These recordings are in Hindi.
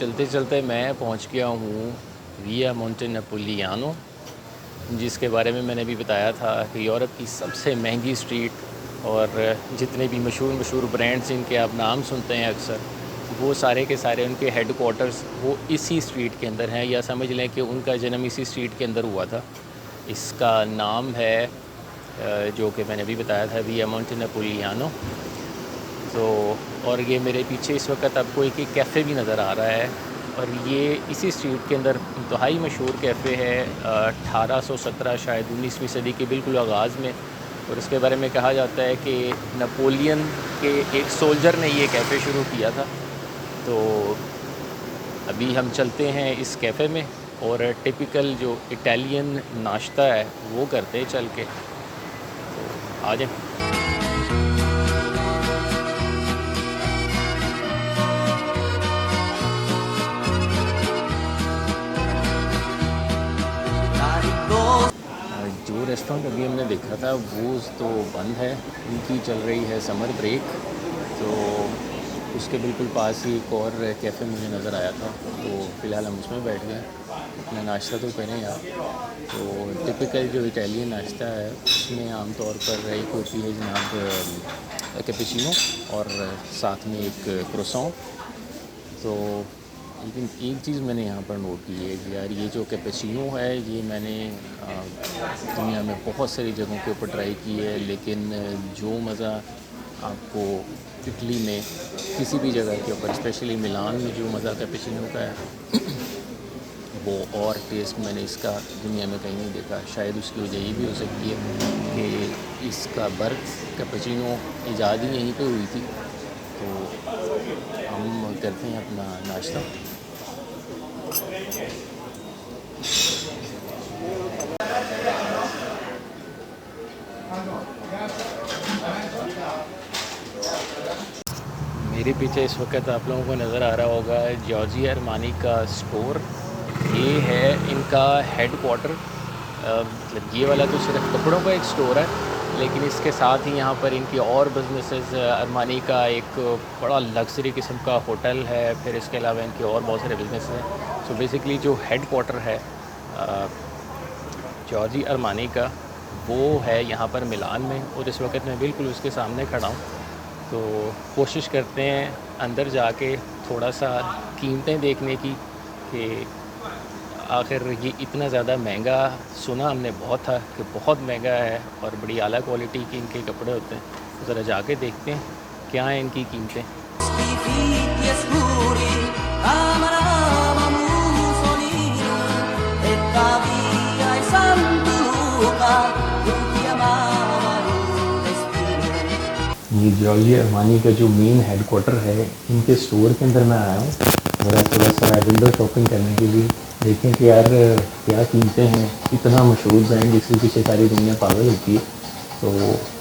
चलते चलते मैं पहुंच गया हूँ विया मोंटे नेपोलियानो, जिसके बारे में मैंने अभी बताया था कि यूरोप की सबसे महंगी स्ट्रीट और जितने भी मशहूर ब्रांड्स जिनके आप नाम सुनते हैं अक्सर, वो सारे के सारे उनके हेडक्वार्टर्स वो इसी स्ट्रीट के अंदर हैं, या समझ लें कि उनका जन्म इसी स्ट्रीट के अंदर हुआ था। इसका नाम है जो कि मैंने अभी बताया था, विया मोंटे नेपोलियानो। तो और ये मेरे पीछे इस वक्त आपको एक कैफ़े भी नज़र आ रहा है, और ये इसी स्ट्रीट के अंदर इंतहाई मशहूर कैफ़े है। 1817 शायद 19वीं सदी के बिल्कुल आगाज़ में, और इसके बारे में कहा जाता है कि नेपोलियन के एक सोल्जर ने ये कैफ़े शुरू किया था। तो अभी हम चलते हैं इस कैफ़े में और टिपिकल जो इटालियन नाश्ता है वो करते हैं चल के। तो आ जाए। जो रेस्टोरेंट अभी हमने देखा था वो तो बंद है, उनकी चल रही है समर ब्रेक। तो उसके बिल्कुल पास ही एक और कैफ़े मुझे नज़र आया था, तो फ़िलहाल हम उसमें बैठ गए। अपना नाश्ता तो करें यार। तो टिपिकल जो इटालियन नाश्ता है उसमें आमतौर पर एक होती है जनाब कैपेचिनो और साथ में एक क्रोसॉन। तो लेकिन एक चीज़ मैंने यहाँ पर नोट की है कि यार ये जो कैपेचिनो है ये मैंने दुनिया में बहुत सारी जगहों के ऊपर ट्राई की है, लेकिन जो मज़ा आपको इटली में किसी भी जगह के ऊपर, स्पेशली मिलान में जो मज़ा कैपेचिनो का है वो और टेस्ट मैंने इसका दुनिया में कहीं नहीं देखा। शायद उसकी वजह ये भी हो सकती है कि इसका बर्थ कैपेचिनो ईजाद ही यहीं पे हुई थी। तो हम करते हैं अपना नाश्ता। मेरे पीछे इस वक्त आप लोगों को नज़र आ रहा होगा जॉर्जियो अरमानी का स्टोर। ये है इनका हेड क्वार्टर। मतलब ये वाला तो सिर्फ कपड़ों का एक स्टोर है, लेकिन इसके साथ ही यहाँ पर इनकी और बिजनेसेस, अरमानी का एक बड़ा लग्जरी किस्म का होटल है, फिर इसके अलावा इनके और बहुत सारे बिजनेस हैं। सो बेसिकली जो हेड क्वार्टर है जॉर्जियो अरमानी का वो है यहाँ पर मिलान में, और इस वक्त मैं बिल्कुल उसके सामने खड़ा हूँ। तो कोशिश करते हैं अंदर जाके थोड़ा सा कीमतें देखने की कि आखिर ये इतना ज़्यादा महंगा, सुना हमने बहुत था कि बहुत महंगा है और बड़ी आला क्वालिटी के इनके कपड़े होते हैं। तो ज़रा जाके देखते हैं क्या हैं इनकी कीमतें। ये जॉर्जियो अरमानी का जो मेन हेड क्वार्टर है, इनके स्टोर के अंदर मैं आया हूँ मेरा थोड़ा सा विंडो शॉपिंग करने के लिए। देखें कि यार क्या कीमतें हैं, इतना मशहूर ब्रांड जिसके पीछे सारी दुनिया पागल होती है। तो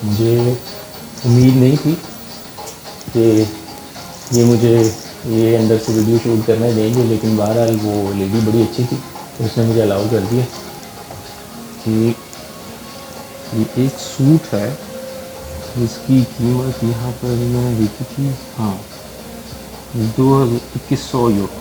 मुझे उम्मीद नहीं थी कि ये मुझे ये अंदर से वीडियो शूट करने देंगे, लेकिन बहरहाल वो लेडी बड़ी अच्छी थी तो उसने मुझे अलाउ कर दिया कि ये एक सूट है इसकी कीमत यहाँ पर मैंने देखी थी, हाँ, 2100 यूरो।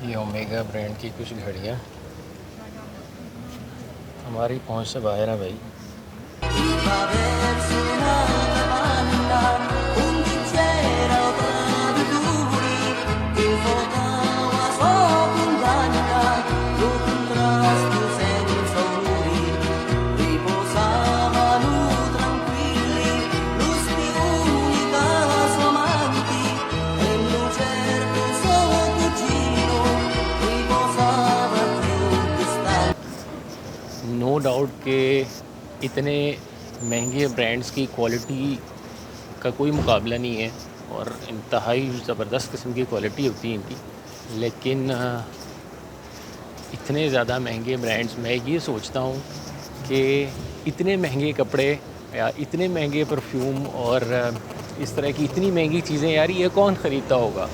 ये ओमेगा ब्रांड की कुछ घड़ियाँ हमारी पहुँच से बाहर है भाई। नो डाउट कि इतने महंगे ब्रांड्स की क्वालिटी का कोई मुकाबला नहीं है, और इंतहाई ज़बरदस्त किस्म की क्वालिटी होती है इनकी। लेकिन इतने ज़्यादा महंगे ब्रांड्स, मैं ये सोचता हूँ कि इतने महंगे कपड़े या इतने महंगे परफ्यूम और इस तरह की इतनी महंगी चीज़ें, यार ये कौन ख़रीदता होगा।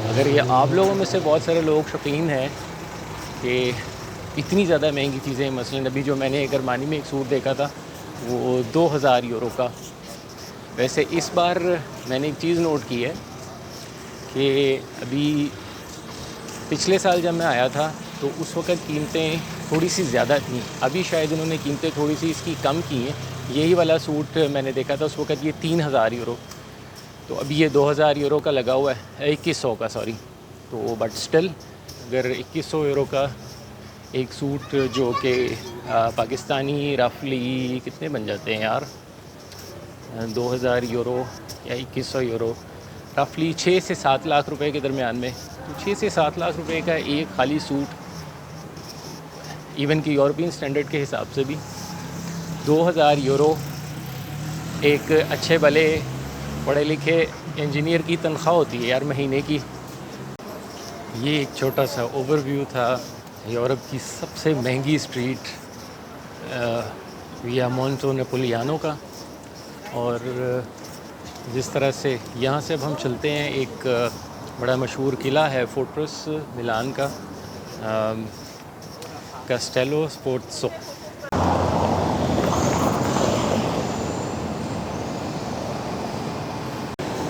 अगर ये आप लोगों में से बहुत सारे लोग शौकीन हैं कि इतनी ज़्यादा महंगी चीज़ें, मसलन अभी जो मैंने एक अरमानी में एक सूट देखा था वो 2000 यूरो का। वैसे इस बार मैंने एक चीज़ नोट की है कि अभी पिछले साल जब मैं आया था तो उस वक़्त कीमतें थोड़ी सी ज़्यादा थीं। अभी शायद इन्होंने कीमतें थोड़ी सी इसकी कम की हैं। यही वाला सूट मैंने देखा था उस वक़्त ये 3000 यूरो, तो अभी ये 2000 यूरो का लगा हुआ है, 2100 का सॉरी। तो बट स्टिल अगर 2100 यूरो का एक सूट जो कि पाकिस्तानी रफली कितने बन जाते हैं यार, 2000 यूरो या 2100 यूरो, रफली 6 से 7 लाख रुपए के दरमियान में। तो 6 से 7 लाख रुपए का एक खाली सूट, इवन कि यूरोपियन स्टैंडर्ड के हिसाब से भी 2000 यूरो एक अच्छे भले पढ़े लिखे इंजीनियर की तनख्वाह होती है यार महीने की। ये एक छोटा सा ओवरव्यू था यूरोप की सबसे महंगी स्ट्रीट विया मोंटो नेपोलियानो का। और जिस तरह से यहाँ से अब हम चलते हैं, एक बड़ा मशहूर किला है फोर्ट्रेस मिलान का, कास्टेलो स्फोर्त्सो।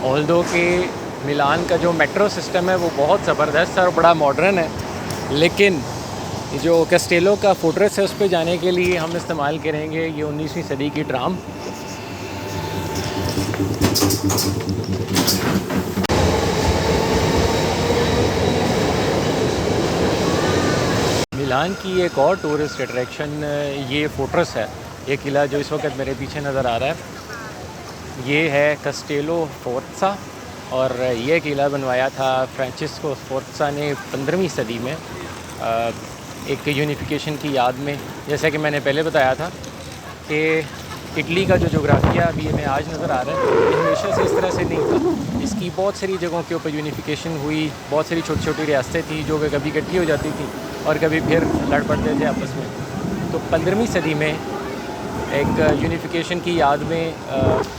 ऑल्दो के मिलान का जो मेट्रो सिस्टम है वो बहुत ज़बरदस्त और बड़ा मॉडर्न है, लेकिन जो कास्टेलो का फोर्ट्रेस है उस पर जाने के लिए हम इस्तेमाल करेंगे ये 19वीं सदी की ट्राम। मिलान की एक और टूरिस्ट अट्रैक्शन ये फोर्ट्रेस है। ये किला जो इस वक्त मेरे पीछे नज़र आ रहा है ये है कास्टेलो स्फोर्त्सा, और ये किला बनवाया था फ्रांसिस्को स्फोर्त्सा ने 15वीं सदी में एक यूनिफिकेशन की याद में। जैसा कि मैंने पहले बताया था कि इटली का जो जोग्राफिया अभी हमें आज नज़र आ रहा है ये हमेशा से इस तरह से नहीं था। इसकी बहुत सारी जगहों के ऊपर यूनिफिकेशन हुई, बहुत सारी छोटी छोटी रियासतें थी जो कि कभी इकट्ठी हो जाती थी और कभी फिर लड़ पड़ते थे आपस में। तो 15वीं सदी में एक यूनिफिकेशन की याद में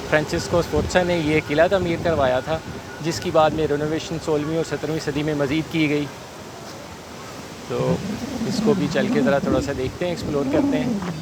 फ्रांसिस्को स्फोर्त्सा ने ये किला तमीर करवाया था, जिसकी बाद में रेनोवेशन 16वीं और 17वीं सदी में मज़ीद की गई। तो इसको भी चल के ज़रा थोड़ा सा देखते हैं, एक्सप्लोर करते हैं।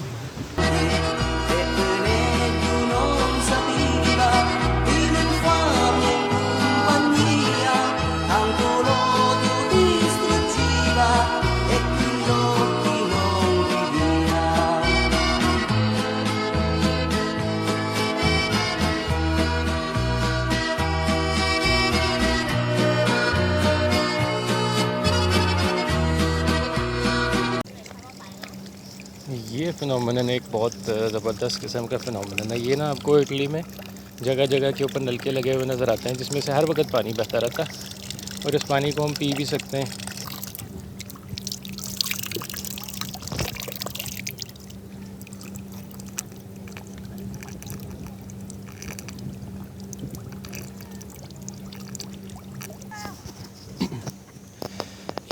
ये फिनोमेनन एक बहुत ज़बरदस्त किस्म का फिनोमेनन है। ये ना आपको इटली में जगह जगह के ऊपर नलके लगे हुए नज़र आते हैं जिसमें से हर वक्त पानी बहता रहता है और इस पानी को हम पी भी सकते हैं।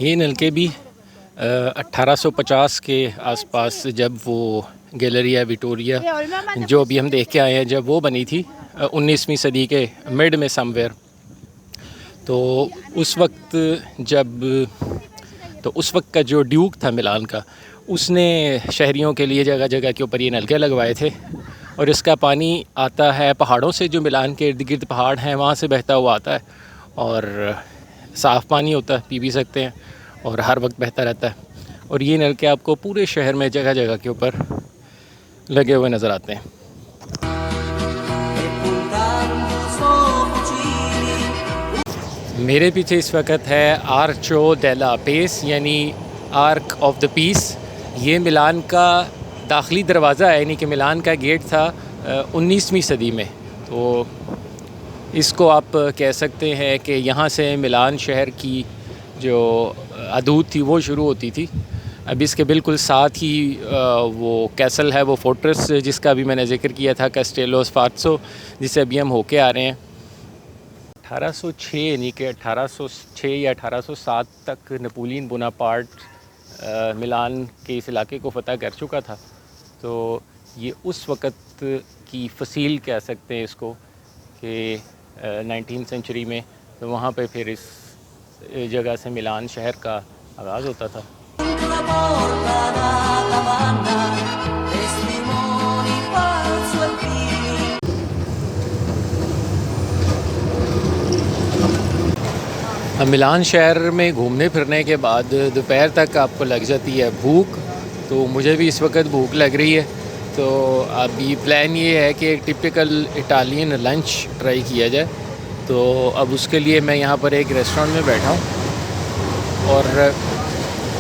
ये नलके भी 1850 के आसपास जब वो गैलरिया विक्टोरिया जो अभी हम देख के आए हैं जब वो बनी थी 19वीं सदी के मिड में समवेयर, तो उस वक्त का जो ड्यूक था मिलान का उसने शहरियों के लिए जगह जगह के ऊपर ये नलके लगवाए थे। और इसका पानी आता है पहाड़ों से, जो मिलान के इर्द गिर्द पहाड़ हैं वहाँ से बहता हुआ आता है और साफ़ पानी होता है, पी भी सकते हैं और हर वक्त बहता रहता है। और ये नलके आपको पूरे शहर में जगह जगह के ऊपर लगे हुए नज़र आते हैं। मेरे पीछे इस वक्त है आर्चो डेला पेस यानी आर्क ऑफ द पीस। ये मिलान का दाखिली दरवाज़ा है, यानी कि मिलान का गेट था 19वीं सदी में। तो इसको आप कह सकते हैं कि यहाँ से मिलान शहर की जो हदूद थी वो शुरू होती थी। अब इसके बिल्कुल साथ ही वो कैसल है, वो फोर्ट्रेस जिसका भी मैंने जिक्र किया था, कास्टेलो स्फोर्त्सो, जिसे अभी हम होके आ रहे हैं। 1806 यानी कि 1806 या 1807 तक नेपोलियन बोनापार्ट मिलान के इस इलाके को फ़तह कर चुका था। तो ये उस वक़्त की फसील कह सकते हैं इसको कि 19वीं सेंचुरी में, तो वहाँ पे फिर इस जगह से मिलान शहर का आगाज़ होता था। मिलान शहर में घूमने फिरने के बाद दोपहर तक आपको लग जाती है भूख। तो मुझे भी इस वक्त भूख लग रही है। तो अभी प्लान ये है कि एक टिपिकल इटालियन लंच ट्राई किया जाए। तो अब उसके लिए मैं यहाँ पर एक रेस्टोरेंट में बैठा हूँ और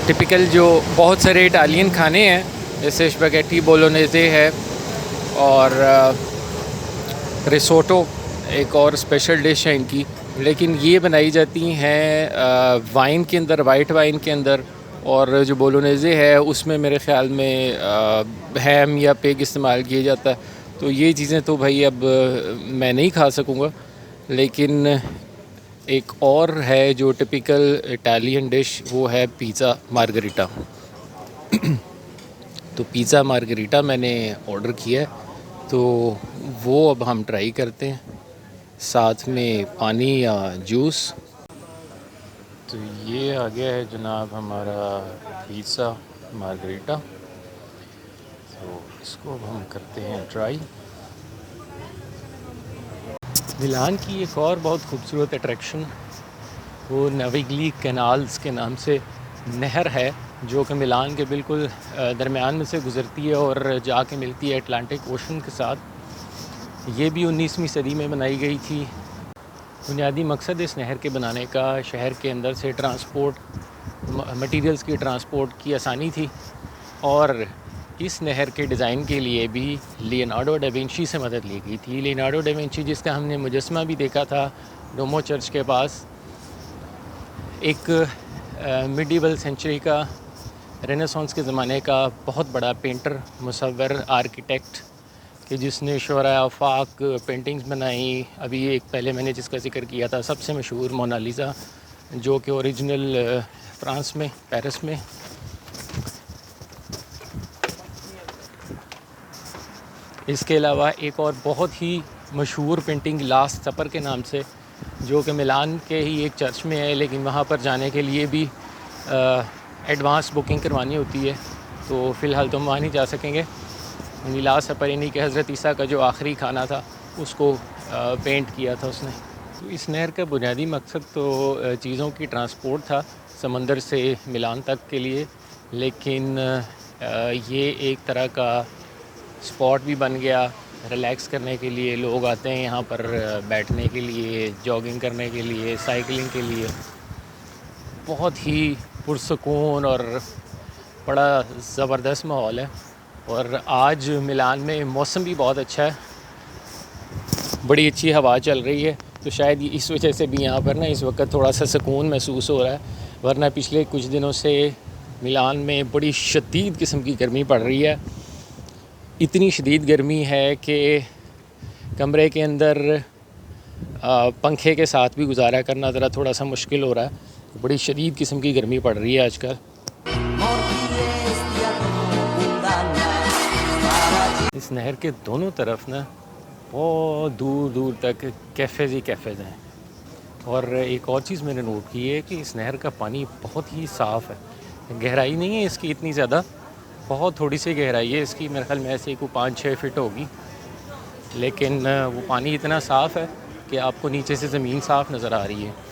टिपिकल जो बहुत सारे इटालियन खाने हैं जैसे स्पैगेटी बोलोनेज़े है और रिसोटो एक और स्पेशल डिश है इनकी, लेकिन ये बनाई जाती हैं वाइन के अंदर, वाइट वाइन के अंदर। और जो बोलोनेज़े है उसमें मेरे ख़्याल में हैम या पेग इस्तेमाल किया जाता है। तो ये चीज़ें तो भाई अब मैं नहीं खा सकूँगा। लेकिन एक और है जो टिपिकल इटालियन डिश, वो है पिज़्ज़ा मार्गरीटा। तो पिज़्ज़ा मार्गरीटा मैंने ऑर्डर किया है, तो वो अब हम ट्राई करते हैं, साथ में पानी या जूस। तो ये आ गया है जनाब हमारा पिज़्ज़ा मार्गरीटा। तो इसको अब हम करते हैं ट्राई। मिलान की एक और बहुत खूबसूरत अट्रैक्शन वो नविगली कैनाल्स के नाम से नहर है, जो कि मिलान के बिल्कुल दरमियान में से गुज़रती है और जाके मिलती है अटलांटिक ओशन के साथ। ये भी 19वीं सदी में बनाई गई थी। बुनियादी मकसद इस नहर के बनाने का शहर के अंदर से मटीरियल्स की ट्रांसपोर्ट की आसानी थी। और इस नहर के डिज़ाइन के लिए भी लियोनार्डो डा विंची से मदद ली गई थी। लियोनार्डो डा विंची जिसका हमने मुजस्समा भी देखा था डोमो चर्च के पास, एक मिडीवल सेंचुरी का, रेनेसांस के ज़माने का बहुत बड़ा पेंटर, मुसव्विर, आर्किटेक्ट कि जिसने शोरा आफाक पेंटिंग्स बनाई। अभी एक पहले मैंने जिसका ज़िक्र किया था सबसे मशहूर मोनालिसा, जो कि ओरिजिनल फ्रांस में, पेरिस में। इसके अलावा एक और बहुत ही मशहूर पेंटिंग लास्ट सपर के नाम से, जो कि मिलान के ही एक चर्च में है, लेकिन वहाँ पर जाने के लिए भी एडवांस बुकिंग करवानी होती है। तो फ़िलहाल तो हम वहाँ नहीं जा सकेंगे। लास्ट सपर यानी कि हज़रत ईसा का जो आखिरी खाना था उसको पेंट किया था उसने। तो इस नहर का बुनियादी मकसद तो चीज़ों की ट्रांसपोर्ट था समंदर से मिलान तक के लिए, लेकिन ये एक तरह का स्पॉट भी बन गया। रिलैक्स करने के लिए लोग आते हैं यहाँ पर, बैठने के लिए, जॉगिंग करने के लिए, साइकिलिंग के लिए। बहुत ही पुरसकून और बड़ा ज़बरदस्त माहौल है। और आज मिलान में मौसम भी बहुत अच्छा है, बड़ी अच्छी हवा चल रही है। तो शायद इस वजह से भी यहाँ पर ना इस वक्त थोड़ा सा सुकून महसूस हो रहा है, वरना पिछले कुछ दिनों से मिलान में बड़ी शदीद किस्म की गर्मी पड़ रही है। इतनी शदीद गर्मी है कि कमरे के अंदर पंखे के साथ भी गुजारा करना ज़रा थोड़ा सा मुश्किल हो रहा है। बड़ी शदीद किस्म की गर्मी पड़ रही है आजकल। इस नहर के दोनों तरफ ना बहुत दूर दूर तक कैफ़ेज़ ही कैफ़ेज़ हैं। और एक और चीज़ मैंने नोट की है कि इस नहर का पानी बहुत ही साफ़ है। गहराई नहीं है इसकी इतनी ज़्यादा, बहुत थोड़ी सी गहराई है इसकी, मेरे ख्याल में ऐसे कोई 5-6 फिट होगी। लेकिन वो पानी इतना साफ़ है कि आपको नीचे से ज़मीन साफ़ नज़र आ रही है।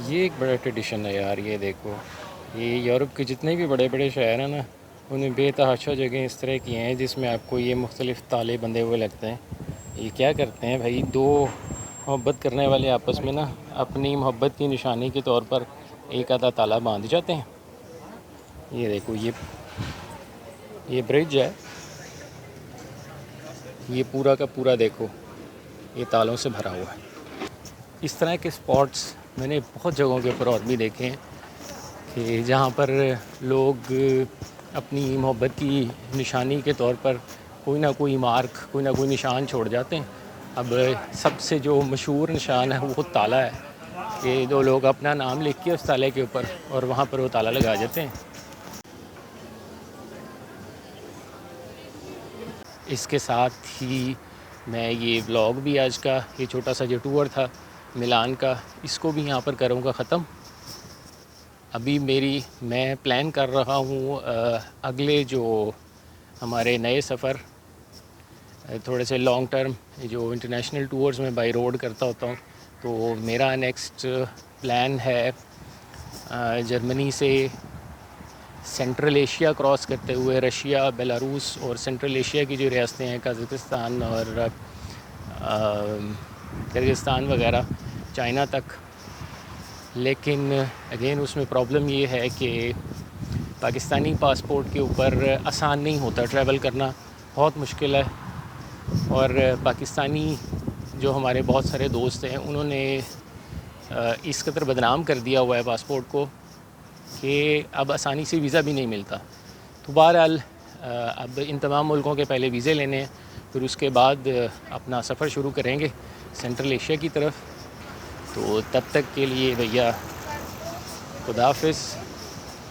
ये एक बड़ा ट्रेडिशन है यार, ये देखो, ये यूरोप के जितने भी बड़े बड़े शहर हैं ना, उनमें बेतहाशा जगह इस तरह की हैं जिसमें आपको ये मुख्तलिफ़ ताले बंधे हुए लगते हैं। ये क्या करते हैं भाई, दो मोहब्बत करने वाले आपस में ना अपनी मोहब्बत की निशानी के तौर पर एक आधा ताला बांध जाते हैं। ये देखो, ये ब्रिज है, ये पूरा का पूरा देखो ये तालों से भरा हुआ है। इस तरह के स्पॉट्स मैंने बहुत जगहों के ऊपर और भी देखे हैं कि जहाँ पर लोग अपनी मोहब्बत की निशानी के तौर पर कोई ना कोई मार्क, कोई ना कोई निशान छोड़ जाते हैं। अब सबसे जो मशहूर निशान है वो ताला है कि दो लोग अपना नाम लिख के उस ताले के ऊपर और वहाँ पर वो ताला लगा जाते हैं। इसके साथ ही मैं ये व्लॉग भी आज का, ये छोटा सा जो टूर था मिलान का, इसको भी यहाँ पर करूँगा ख़त्म। अभी मैं प्लान कर रहा हूँ अगले जो हमारे नए सफ़र, थोड़े से लॉन्ग टर्म जो इंटरनेशनल टूर्स में बाई रोड करता होता हूँ, तो मेरा नेक्स्ट प्लान है जर्मनी से सेंट्रल एशिया क्रॉस करते हुए रशिया, बेलारूस और सेंट्रल एशिया की जो रियासतें हैं कज़ाकिस्तान और किर्गिस्तान वगैरह, चाइना तक। लेकिन अगेन उसमें प्रॉब्लम ये है कि पाकिस्तानी पासपोर्ट के ऊपर आसान नहीं होता, ट्रैवल करना बहुत मुश्किल है। और पाकिस्तानी जो हमारे बहुत सारे दोस्त हैं उन्होंने इस कदर बदनाम कर दिया हुआ है पासपोर्ट को कि अब आसानी से वीज़ा भी नहीं मिलता। तो बहरहाल अब इन तमाम मुल्कों के पहले वीज़े लेने हैं, फिर उसके बाद अपना सफ़र शुरू करेंगे सेंट्रल एशिया की तरफ। तो तब तक के लिए भैया खुदा हाफ़िज़।